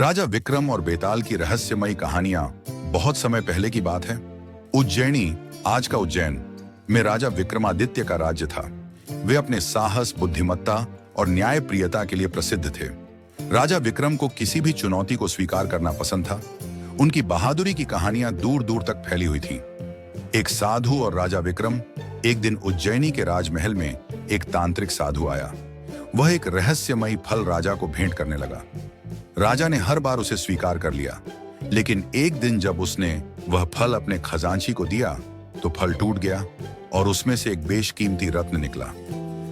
राजा विक्रम और बेताल की रहस्यमयी कहानियां बहुत समय पहले की बात है। उज्जैनी, आज का उज्जैन, में राजा विक्रमादित्य का राज्य था। वे अपने साहस, बुद्धिमत्ता और न्यायप्रियता के लिए प्रसिद्ध थे। राजा विक्रम को किसी भी चुनौती को स्वीकार करना पसंद था। उनकी बहादुरी की कहानियां दूर दूर तक फैली हुई थी। एक साधु और राजा विक्रम। एक दिन उज्जैनी के राजमहल में एक तांत्रिक साधु आया। वह एक रहस्यमयी फल राजा को भेंट करने लगा। राजा ने हर बार उसे स्वीकार कर लिया, लेकिन एक दिन जब उसने वह फल अपने खजांची को दिया तो फल टूट गया और उसमें से एक बेशकीमती रत्न निकला।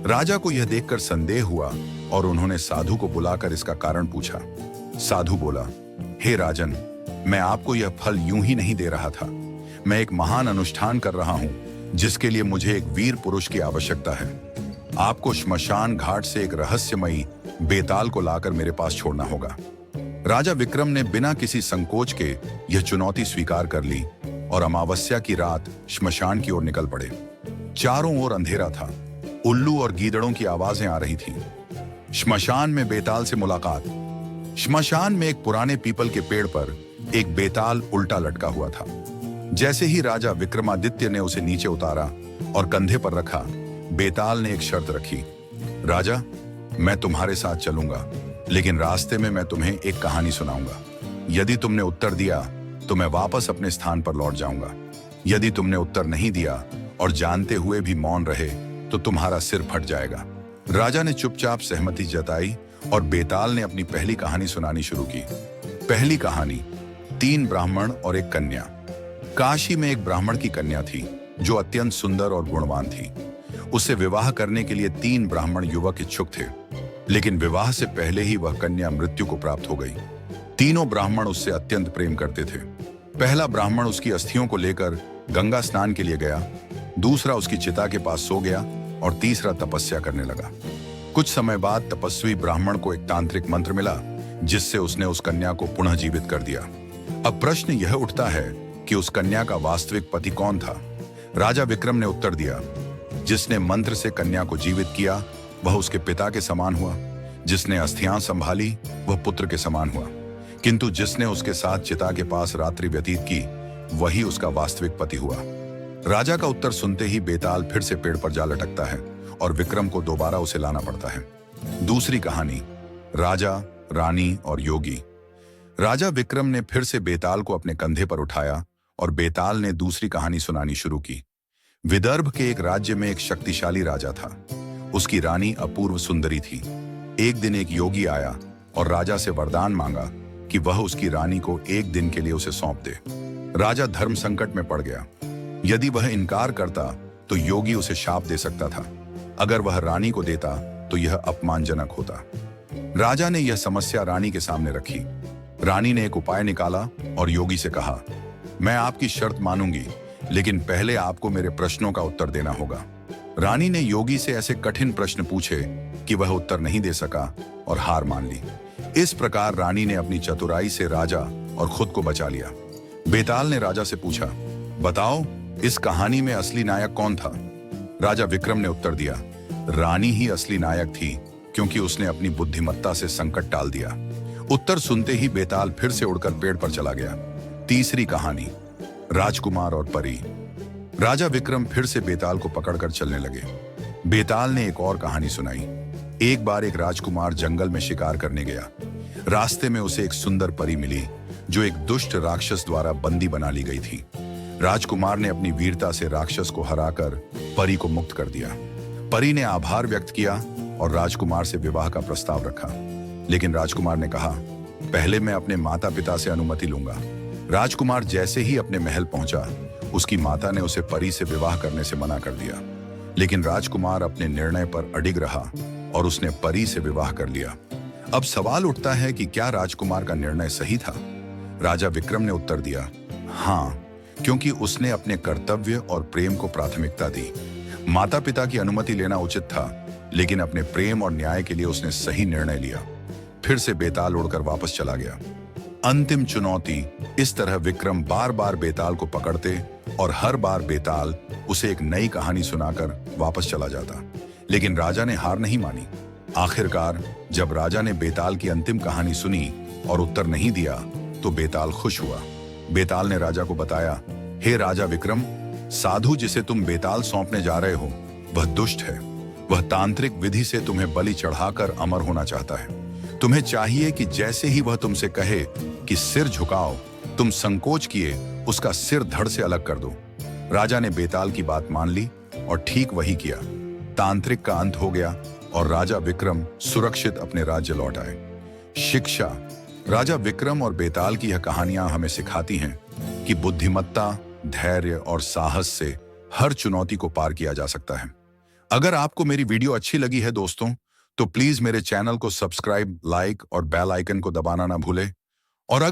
राजा को यह देखकर संदेह हुआ और उन्होंने साधु को बुलाकर इसका कारण पूछा। साधु बोला, हे राजन, मैं आपको यह फल यूं ही नहीं दे रहा था। मैं एक महान अनुष्ठान कर रहा हूं, जिसके लिए मुझे एक वीर पुरुष की आवश्यकता है। आपको श्मशान घाट से एक रहस्यमयी बेताल को लाकर मेरे पास छोड़ना होगा। राजा विक्रम ने बिना किसी संकोच के यह चुनौती स्वीकार कर ली और अमावस्या की रात श्मशान की ओर निकल पड़े। चारों ओर अंधेरा था। उल्लू और गीदड़ों की आवाजें आ रही थीं। श्मशान में बेताल से मुलाकात। श्मशान में एक पुराने पीपल के पेड़ पर एक बेताल उल्टा लटका हुआ था। जैसे ही राजा विक्रमादित्य ने उसे नीचे उतारा और कंधे पर रखा, बेताल ने एक शर्त रखी। राजा, मैं तुम्हारे साथ चलूंगा, लेकिन रास्ते में मैं तुम्हें एक कहानी सुनाऊंगा। यदि तुमने उत्तर दिया तो मैं वापस अपने स्थान पर लौट जाऊंगा। यदि तुमने उत्तर नहीं दिया और जानते हुए भी मौन रहे तो तुम्हारा सिर फट जाएगा। राजा ने चुपचाप सहमति जताई और बेताल ने अपनी पहली कहानी सुनानी शुरू की। पहली कहानी, 3 ब्राह्मण और एक कन्या। काशी में एक ब्राह्मण की कन्या थी जो अत्यंत सुंदर और गुणवान थी। उससे विवाह करने के लिए 3 ब्राह्मण युवक इच्छुक थे, लेकिन विवाह से पहले ही वह कन्या मृत्यु को प्राप्त हो गई। तीनों ब्राह्मण उससे अत्यंत प्रेम करते थे। पहला ब्राह्मण उसकी अस्थियों को लेकर गंगा स्नान के लिए गया, दूसरा उसकी चिता के पास सो गया और तीसरा तपस्या करने लगा। कुछ समय बाद तपस्वी ब्राह्मण को एक तांत्रिक मंत्र मिला, जिससे उसने उस कन्या को पुनः जीवित कर दिया। अब प्रश्न यह उठता है कि उस कन्या का वास्तविक पति कौन था? राजा विक्रम ने उत्तर दिया, जिसने मंत्र से कन्या को जीवित किया वह उसके पिता के समान हुआ। जिसने अस्थियां संभाली वह पुत्र के समान हुआ, किंतु जिसने उसके साथ चिता के पास रात्रि व्यतीत की वही उसका वास्तविक पति हुआ। राजा का उत्तर सुनते ही बेताल फिर से पेड़ पर जा लटकता है और विक्रम को दोबारा उसे लाना पड़ता है। दूसरी कहानी, राजा, रानी और योगी। राजा विक्रम ने फिर से बेताल को अपने कंधे पर उठाया और बेताल ने दूसरी कहानी सुनानी शुरू की। विदर्भ के एक राज्य में एक शक्तिशाली राजा था। उसकी रानी अपूर्व सुंदरी थी। एक दिन एक योगी आया और राजा से वरदान मांगा कि वह उसकी रानी को एक दिन के लिए उसे सौंप दे। राजा धर्म संकट में पड़ गया। यदि वह इनकार करता तो योगी उसे शाप दे सकता था। अगर वह रानी को देता तो यह अपमानजनक होता। राजा ने यह समस्या रानी के सामने रखी। रानी ने एक उपाय निकाला और योगी से कहा, मैं आपकी शर्त मानूंगी, लेकिन पहले आपको मेरे प्रश्नों का उत्तर देना होगा। रानी ने योगी से ऐसे कठिन प्रश्न पूछे कि वह उत्तर नहीं दे सका और हार मान ली। इस प्रकार रानी ने अपनी चतुराई से राजा और खुद को बचा लिया। बेताल ने राजा से पूछा, बताओ, इस कहानी में असली नायक कौन था? राजा विक्रम ने उत्तर दिया, रानी ही असली नायक थी, क्योंकि उसने अपनी बुद्धिमत्ता से संकट टाल दिया। उत्तर सुनते ही बेताल फिर से उड़कर पेड़ पर चला गया। तीसरी कहानी, राजकुमार और परी। राजा विक्रम फिर से बेताल को पकड़कर चलने लगे। बेताल ने एक और कहानी सुनाई। एक बार एक राजकुमार जंगल में शिकार करने गया। रास्ते में उसे एक सुंदर परी मिली जो एक दुष्ट राक्षस द्वारा बंदी बना ली गई थी। राजकुमार ने अपनी वीरता से राक्षस को हराकर परी को मुक्त कर दिया। परी ने आभार व्यक्त किया और राजकुमार से विवाह का प्रस्ताव रखा, लेकिन राजकुमार ने कहा, पहले मैं अपने माता पिता से अनुमति लूंगा। राजकुमार जैसे ही अपने महल पहुंचा, उसकी माता ने उसे परी से विवाह करने से मना कर दिया, लेकिन राजकुमार अपने निर्णय पर अडिग रहा और उसने परी से विवाह कर लिया। अब सवाल उठता है कि क्या राजकुमार का निर्णय सही था? राजा विक्रम ने उत्तर दिया, हाँ, क्योंकि उसने अपने कर्तव्य और प्रेम को प्राथमिकता दी। माता पिता की अनुमति लेना उचित था, लेकिन अपने प्रेम और न्याय के लिए उसने सही निर्णय लिया। फिर से बेताल उड़कर वापस चला गया। अंतिम चुनौती। इस तरह विक्रम बार बार बेताल को पकड़ते और हर बार बेताल उसे एक नई कहानी सुनाकर वापस चला जाता, लेकिन राजा ने हार नहीं मानी। आखिरकार जब राजा ने बेताल की अंतिम कहानी सुनी और उत्तर नहीं दिया तो बेताल खुश हुआ। बेताल ने राजा को बताया, हे राजा विक्रम, साधु जिसे तुम बेताल सौंपने जा रहे हो वह दुष्ट है। वह तांत्रिक विधि से तुम्हें बलि चढ़ाकर अमर होना चाहता है। तुम्हें चाहिए कि जैसे ही वह तुमसे कहे कि सिर झुकाओ, तुम संकोच किए उसका सिर धड़ से अलग कर दो। राजा ने बेताल की बात मान ली और ठीक वही किया। तांत्रिक का अंत हो गया और राजा विक्रम सुरक्षित अपने राज्य लौट आए। शिक्षा। राजा विक्रम और बेताल की यह कहानियां हमें सिखाती हैं कि बुद्धिमत्ता, धैर्य और साहस से हर चुनौती को पार किया जा सकता है। अगर आपको मेरी वीडियो अच्छी लगी है दोस्तों, तो प्लीज मेरे चैनल को सब्सक्राइब, लाइक और बेल आइकन को दबाना ना भूले। और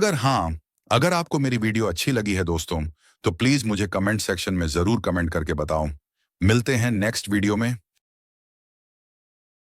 अगर आपको मेरी वीडियो अच्छी लगी है दोस्तों, तो प्लीज मुझे कमेंट सेक्शन में जरूर कमेंट करके बताओ। मिलते हैं नेक्स्ट वीडियो में।